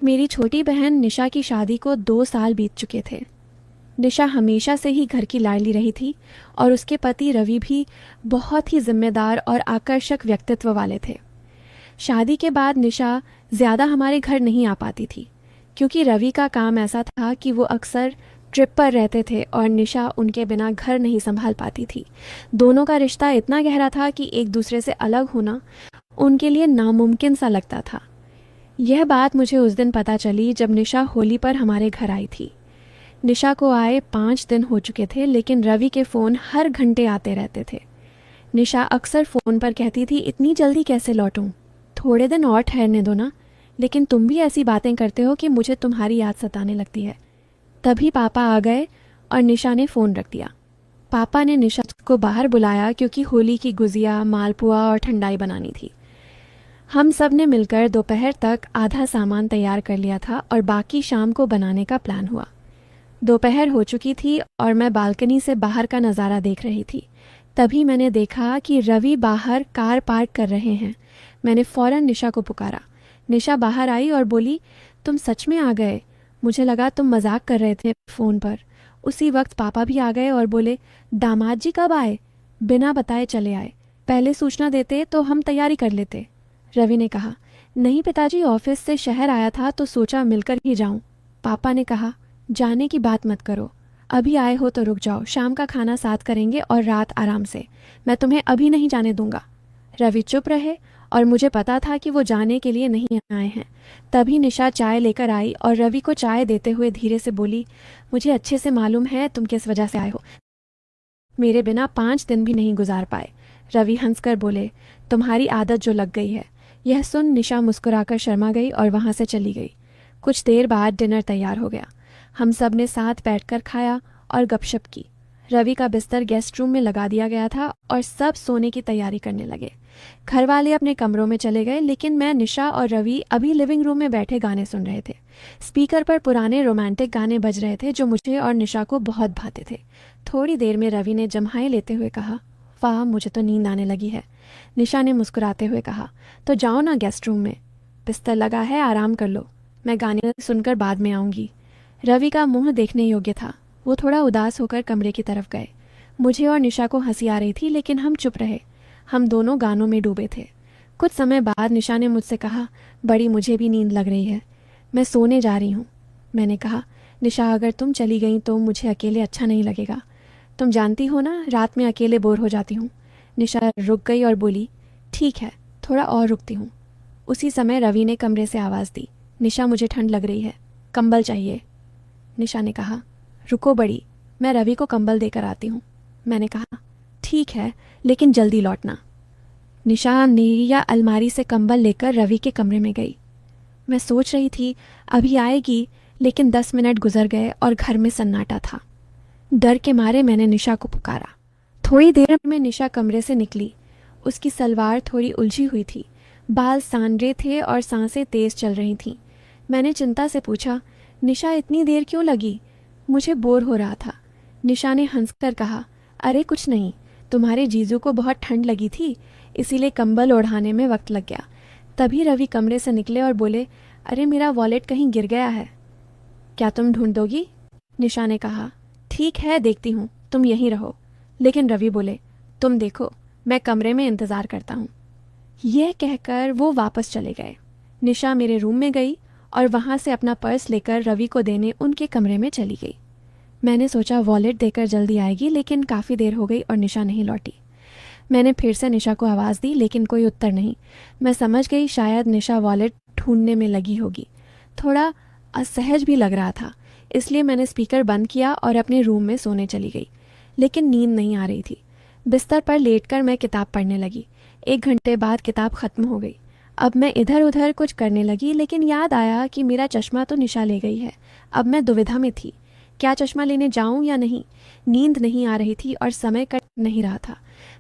मेरी छोटी बहन निशा की शादी को 2 साल बीत चुके थे। निशा हमेशा से ही घर की लाडली रही थी और उसके पति रवि भी बहुत ही जिम्मेदार और आकर्षक व्यक्तित्व वाले थे। शादी के बाद निशा ज़्यादा हमारे घर नहीं आ पाती थी क्योंकि रवि का काम ऐसा था कि वो अक्सर ट्रिप पर रहते थे और निशा उनके बिना घर नहीं संभाल पाती थी। दोनों का रिश्ता इतना गहरा था कि एक दूसरे से अलग होना उनके लिए नामुमकिन सा लगता था। यह बात मुझे उस दिन पता चली जब निशा होली पर हमारे घर आई थी। निशा को आए 5 दिन हो चुके थे, लेकिन रवि के फ़ोन हर घंटे आते रहते थे। निशा अक्सर फ़ोन पर कहती थी, इतनी जल्दी कैसे लौटूं? थोड़े दिन और ठहरने दो ना। लेकिन तुम भी ऐसी बातें करते हो कि मुझे तुम्हारी याद सताने लगती है। तभी पापा आ गए और निशा ने फ़ोन रख दिया। पापा ने निशा को बाहर बुलाया क्योंकि होली की गुजिया, मालपुआ और ठंडाई बनानी थी। हम सब ने मिलकर दोपहर तक आधा सामान तैयार कर लिया था और बाकी शाम को बनाने का प्लान हुआ। दोपहर हो चुकी थी और मैं बालकनी से बाहर का नज़ारा देख रही थी। तभी मैंने देखा कि रवि बाहर कार पार्क कर रहे हैं। मैंने फ़ौरन निशा को पुकारा। निशा बाहर आई और बोली, तुम सच में आ गए? मुझे लगा तुम मजाक कर रहे थे फ़ोन पर। उसी वक्त पापा भी आ गए और बोले, दामाद जी कब आए? बिना बताए चले आए। पहले सूचना देते तो हम तैयारी कर लेते। रवि ने कहा, नहीं पिताजी, ऑफिस से शहर आया था तो सोचा मिलकर ही जाऊं। पापा ने कहा, जाने की बात मत करो, अभी आए हो तो रुक जाओ, शाम का खाना साथ करेंगे और रात आराम से। मैं तुम्हें अभी नहीं जाने दूंगा। रवि चुप रहे और मुझे पता था कि वो जाने के लिए नहीं आए हैं। तभी निशा चाय लेकर आई और रवि को चाय देते हुए धीरे से बोली, मुझे अच्छे से मालूम है तुम किस वजह से आए हो। मेरे बिना 5 दिन भी नहीं गुजार पाए। रवि हंसकर बोले, तुम्हारी आदत जो लग गई है। यह सुन निशा मुस्कुराकर शर्मा गई और वहाँ से चली गई। कुछ देर बाद डिनर तैयार हो गया। हम सब ने साथ बैठकर खाया और गपशप की। रवि का बिस्तर गेस्ट रूम में लगा दिया गया था और सब सोने की तैयारी करने लगे। घर वाले अपने कमरों में चले गए, लेकिन मैं, निशा और रवि अभी लिविंग रूम में बैठे गाने सुन रहे थे। स्पीकर पर पुराने रोमांटिक गाने बज रहे थे जो मुझे और निशा को बहुत भाते थे। थोड़ी देर में रवि ने जम्हाई लेते हुए कहा, वाह, मुझे तो नींद आने लगी है। निशा ने मुस्कुराते हुए कहा, तो जाओ ना गेस्ट रूम में, बिस्तर लगा है, आराम कर लो, मैं गाने सुनकर बाद में आऊँगी। रवि का मुंह देखने योग्य था। वो थोड़ा उदास होकर कमरे की तरफ गए। मुझे और निशा को हंसी आ रही थी, लेकिन हम चुप रहे। हम दोनों गानों में डूबे थे। कुछ समय बाद निशा ने मुझसे कहा, बड़ी मुझे भी नींद लग रही है, मैं सोने जा रही हूँ। मैंने कहा, निशा, अगर तुम चली गई तो मुझे अकेले अच्छा नहीं लगेगा। तुम जानती हो ना, रात में अकेले बोर हो जाती हूँ। निशा रुक गई और बोली, ठीक है, थोड़ा और रुकती हूँ। उसी समय रवि ने कमरे से आवाज़ दी, निशा, मुझे ठंड लग रही है, कंबल चाहिए। निशा ने कहा, रुको बड़ी, मैं रवि को कंबल देकर आती हूँ। मैंने कहा, ठीक है, लेकिन जल्दी लौटना। निशा नेरिया अलमारी से कंबल लेकर रवि के कमरे में गई। मैं सोच रही थी अभी आएगी, लेकिन 10 मिनट गुजर गए और घर में सन्नाटा था। डर के मारे मैंने निशा को पुकारा। थोड़ी देर में निशा कमरे से निकली। उसकी सलवार थोड़ी उलझी हुई थी, बाल सांडरे थे और सांसें तेज चल रही थीं। मैंने चिंता से पूछा, निशा, इतनी देर क्यों लगी? मुझे बोर हो रहा था। निशा ने हंसकर कहा, अरे कुछ नहीं, तुम्हारे जीजू को बहुत ठंड लगी थी, इसीलिए कंबल ओढ़ाने में वक्त लग गया। तभी रवि कमरे से निकले और बोले, अरे मेरा वॉलेट कहीं गिर गया है, क्या तुम ढूंढ दोगी? निशा ने कहा, ठीक है, देखती हूँ, तुम यहीं रहो। लेकिन रवि बोले, तुम देखो, मैं कमरे में इंतज़ार करता हूँ। यह कहकर वो वापस चले गए। निशा मेरे रूम में गई और वहाँ से अपना पर्स लेकर रवि को देने उनके कमरे में चली गई। मैंने सोचा वॉलेट देकर जल्दी आएगी, लेकिन काफ़ी देर हो गई और निशा नहीं लौटी। मैंने फिर से निशा को आवाज़ दी, लेकिन कोई उत्तर नहीं। मैं समझ गई शायद निशा वॉलेट ढूंढने में लगी होगी। थोड़ा असहज भी लग रहा था, इसलिए मैंने स्पीकर बंद किया और अपने रूम में सोने चली गई। लेकिन नींद नहीं आ रही थी। बिस्तर पर लेटकर मैं किताब पढ़ने लगी। 1 घंटे बाद किताब ख़त्म हो गई। अब मैं इधर उधर कुछ करने लगी, लेकिन याद आया कि मेरा चश्मा तो निशा ले गई है। अब मैं दुविधा में थी, क्या चश्मा लेने जाऊं या नहीं? नींद नहीं आ रही थी और समय कट नहीं रहा था।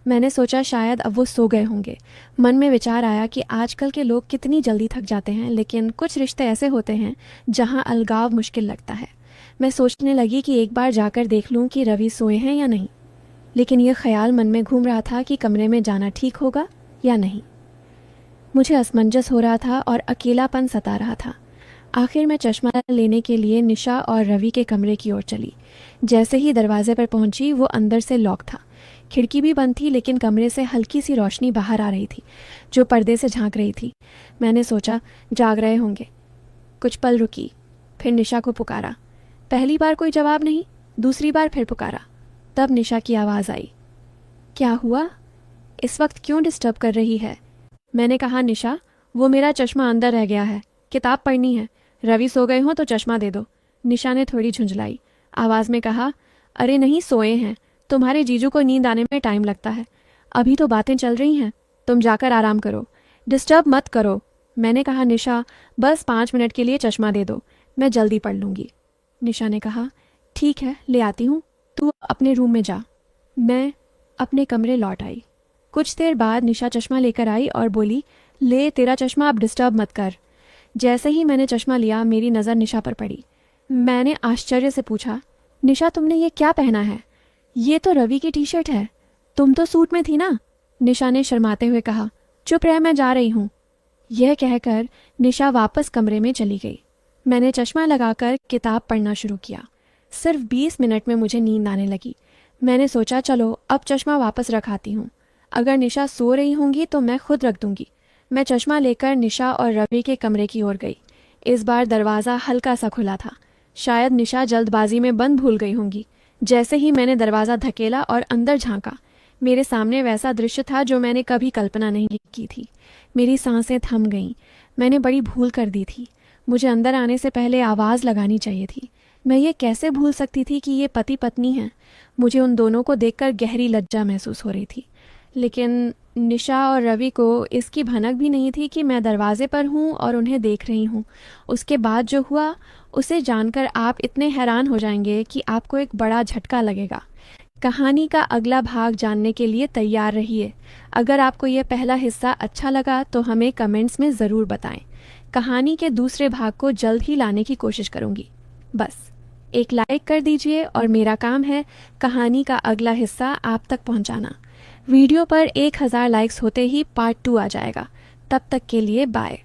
मैंने सोचा शायद अब वो सो गए होंगे। मन में विचार आया कि आजकल के लोग कितनी जल्दी थक जाते हैं, लेकिन कुछ रिश्ते ऐसे होते हैं जहां अलगाव मुश्किल लगता है। मैं सोचने लगी कि एक बार जाकर देख लूं कि रवि सोए हैं या नहीं, लेकिन यह ख्याल मन में घूम रहा था कि कमरे में जाना ठीक होगा या नहीं। मुझे असमंजस हो रहा था और अकेलापन सता रहा था। आखिर मैं चश्मा लेने के लिए निशा और रवि के कमरे की ओर चली। जैसे ही दरवाजे पर पहुंची वो अंदर से लॉक था। खिड़की भी बंद थी, लेकिन कमरे से हल्की सी रोशनी बाहर आ रही थी जो पर्दे से झांक रही थी। मैंने सोचा जाग रहे होंगे। कुछ पल रुकी, फिर निशा को पुकारा। पहली बार कोई जवाब नहीं, दूसरी बार फिर पुकारा। तब निशा की आवाज़ आई। क्या हुआ? इस वक्त क्यों डिस्टर्ब कर रही है? मैंने कहा, निशा वो मेरा चश्मा अंदर रह गया है, किताब पढ़नी है। रवि सो गए हों तो चश्मा दे दो। निशा ने थोड़ी झुंझलाई आवाज़ में कहा, अरे नहीं, सोए हैं। तुम्हारे जीजू को नींद आने में टाइम लगता है, अभी तो बातें चल रही हैं। तुम जाकर आराम करो, डिस्टर्ब मत करो। मैंने कहा, निशा बस 5 मिनट के लिए चश्मा दे दो, मैं जल्दी पढ़ लूँगी। निशा ने कहा, ठीक है, ले आती हूँ, तू अपने रूम में जा। मैं अपने कमरे लौट आई। कुछ देर बाद निशा चश्मा लेकर आई और बोली, ले तेरा चश्मा, अब डिस्टर्ब मत कर। जैसे ही मैंने चश्मा लिया मेरी नज़र निशा पर पड़ी। मैंने आश्चर्य से पूछा, निशा तुमने ये क्या पहना है? ये तो रवि की टी शर्ट है, तुम तो सूट में थी ना। निशा ने शर्माते हुए कहा, चुप रह, मैं जा रही हूँ। यह कहकर निशा वापस कमरे में चली गई। मैंने चश्मा लगाकर किताब पढ़ना शुरू किया। सिर्फ 20 मिनट में मुझे नींद आने लगी। मैंने सोचा चलो अब चश्मा वापस रखाती हूँ, अगर निशा सो रही होंगी तो मैं खुद रख दूंगी। मैं चश्मा लेकर निशा और रवि के कमरे की ओर गई। इस बार दरवाज़ा हल्का सा खुला था, शायद निशा जल्दबाजी में बंद भूल गई होंगी। जैसे ही मैंने दरवाज़ा धकेला और अंदर झांका, मेरे सामने वैसा दृश्य था जो मैंने कभी कल्पना नहीं की थी। मेरी सांसें थम गईं। मैंने बड़ी भूल कर दी थी। मुझे अंदर आने से पहले आवाज़ लगानी चाहिए थी। मैं ये कैसे भूल सकती थी कि ये पति पत्नी हैं। मुझे उन दोनों को देखकर गहरी लज्जा महसूस हो रही थी, लेकिन निशा और रवि को इसकी भनक भी नहीं थी कि मैं दरवाजे पर हूँ और उन्हें देख रही हूँ। उसके बाद जो हुआ उसे जानकर आप इतने हैरान हो जाएंगे कि आपको एक बड़ा झटका लगेगा। कहानी का अगला भाग जानने के लिए तैयार रहिए। अगर आपको यह पहला हिस्सा अच्छा लगा तो हमें कमेंट्स में ज़रूर बताएं। कहानी के दूसरे भाग को जल्द ही लाने की कोशिश करूँगी। बस एक लाइक कर दीजिए और मेरा काम है कहानी का अगला हिस्सा आप तक पहुँचाना। वीडियो पर 1000 लाइक्स होते ही पार्ट 2 आ जाएगा। तब तक के लिए बाय।